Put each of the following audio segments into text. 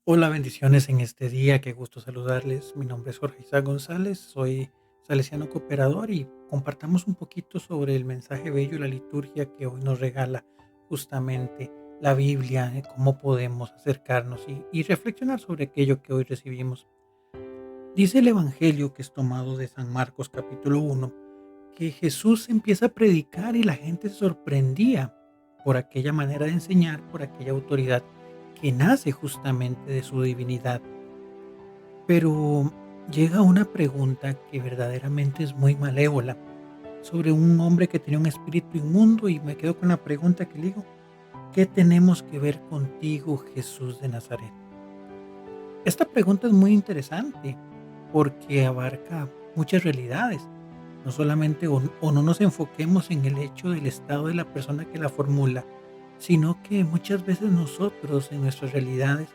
Hola, bendiciones en este día, qué gusto saludarles. Mi nombre es Jorge Isaac González, soy salesiano cooperador y compartamos un poquito sobre el mensaje bello y la liturgia que hoy nos regala justamente la Biblia, cómo podemos acercarnos y reflexionar sobre aquello que hoy recibimos. Dice el Evangelio, que es tomado de San Marcos capítulo 1, que Jesús empieza a predicar y la gente se sorprendía por aquella manera de enseñar, por aquella autoridad que nace justamente de su divinidad. Pero llega una pregunta que verdaderamente es muy malévola sobre un hombre que tenía un espíritu inmundo y me quedo con la pregunta que le digo, ¿qué tenemos que ver contigo, Jesús de Nazaret? Esta pregunta es muy interesante porque abarca muchas realidades. No solamente o no nos enfoquemos en el hecho del estado de la persona que la formula, sino que muchas veces nosotros en nuestras realidades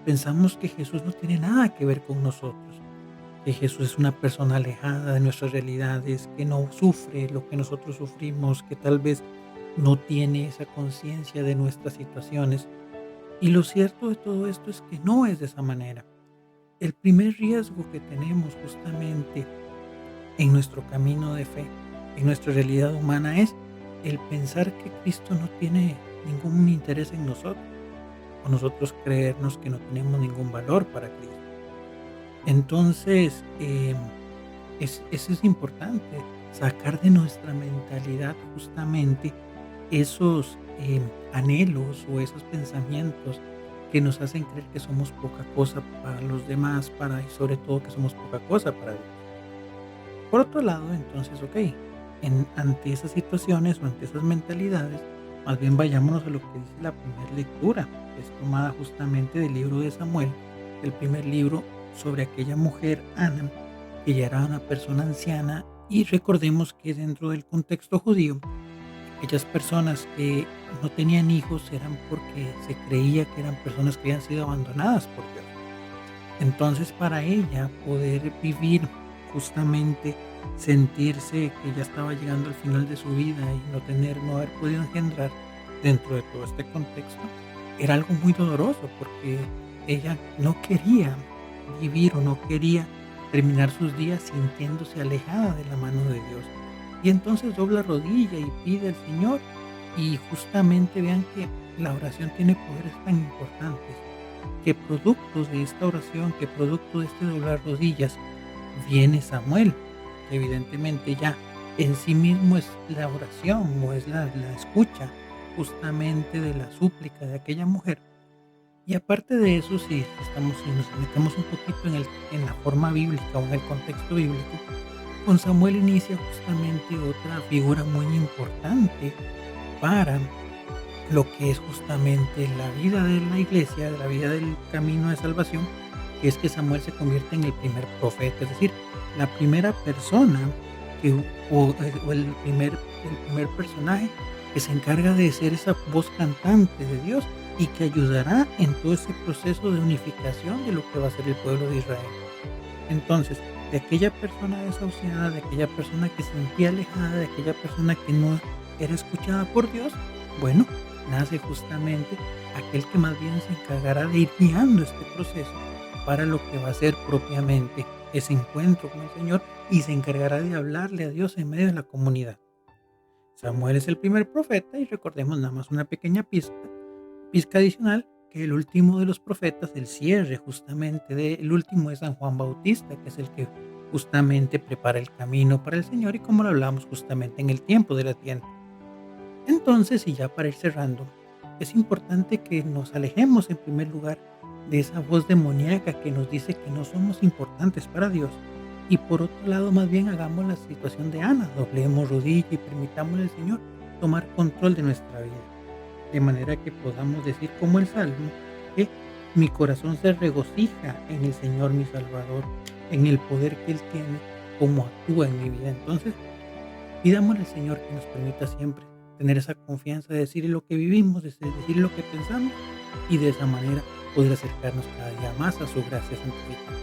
pensamos que Jesús no tiene nada que ver con nosotros, que Jesús es una persona alejada de nuestras realidades, que no sufre lo que nosotros sufrimos, que tal vez no tiene esa conciencia de nuestras situaciones. Y lo cierto de todo esto es que no es de esa manera. El primer riesgo que tenemos justamente en nuestro camino de fe, en nuestra realidad humana, es el pensar que Cristo no tiene ningún interés en nosotros, o nosotros creernos que no tenemos ningún valor para Cristo. Entonces, eso es importante, sacar de nuestra mentalidad justamente esos anhelos o esos pensamientos que nos hacen creer que somos poca cosa para los demás, y sobre todo que somos poca cosa para Dios. Por otro lado, entonces, ok, ante esas situaciones o ante esas mentalidades, más bien vayámonos a lo que dice la primera lectura, que es tomada justamente del libro de Samuel, el primer libro sobre aquella mujer, Ana, que ya era una persona anciana, y recordemos que dentro del contexto judío, aquellas personas que no tenían hijos eran porque se creía que eran personas que habían sido abandonadas por Dios. Entonces, para ella poder vivir justamente, sentirse que ya estaba llegando al final de su vida y no haber podido engendrar dentro de todo este contexto, era algo muy doloroso porque ella no quería vivir o no quería terminar sus días sintiéndose alejada de la mano de Dios. Y entonces dobla rodilla y pide al Señor, y justamente vean que la oración tiene poderes tan importantes, que producto de esta oración, que producto de este doblar rodillas, viene Samuel, que evidentemente ya en sí mismo es la oración o es la escucha justamente de la súplica de aquella mujer. Y aparte de eso, si nos metemos un poquito en la forma bíblica o en el contexto bíblico, con Samuel inicia justamente otra figura muy importante para lo que es justamente la vida de la iglesia, de la vida del camino de salvación, que es que Samuel se convierte en el primer profeta, es decir, la primera persona que, el primer personaje que se encarga de ser esa voz cantante de Dios y que ayudará en todo ese proceso de unificación de lo que va a ser el pueblo de Israel. Entonces, de aquella persona desahuciada, de aquella persona que se sentía alejada, de aquella persona que no era escuchada por Dios, bueno, nace justamente aquel que más bien se encargará de ir guiando este proceso para lo que va a ser propiamente ese encuentro con el Señor, y se encargará de hablarle a Dios en medio de la comunidad. Samuel es el primer profeta, y recordemos nada más una pequeña pizca adicional, que el último de los profetas, el cierre justamente del último, es San Juan Bautista, que es el que justamente prepara el camino para el Señor, y como lo hablamos justamente en el tiempo de la tienda. Entonces, y ya para ir cerrando, es importante que nos alejemos en primer lugar de esa voz demoníaca que nos dice que no somos importantes para Dios. Y por otro lado, más bien hagamos la situación de Ana, doblemos rodilla y permitámosle al Señor tomar control de nuestra vida. De manera que podamos decir como el Salmo, que mi corazón se regocija en el Señor mi Salvador, en el poder que Él tiene, como actúa en mi vida. Entonces, pidámosle al Señor que nos permita siempre tener esa confianza de decir lo que vivimos, de decir lo que pensamos, y de esa manera poder acercarnos cada día más a su gracia santificada.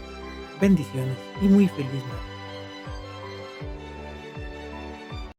Bendiciones y muy feliz Navidad.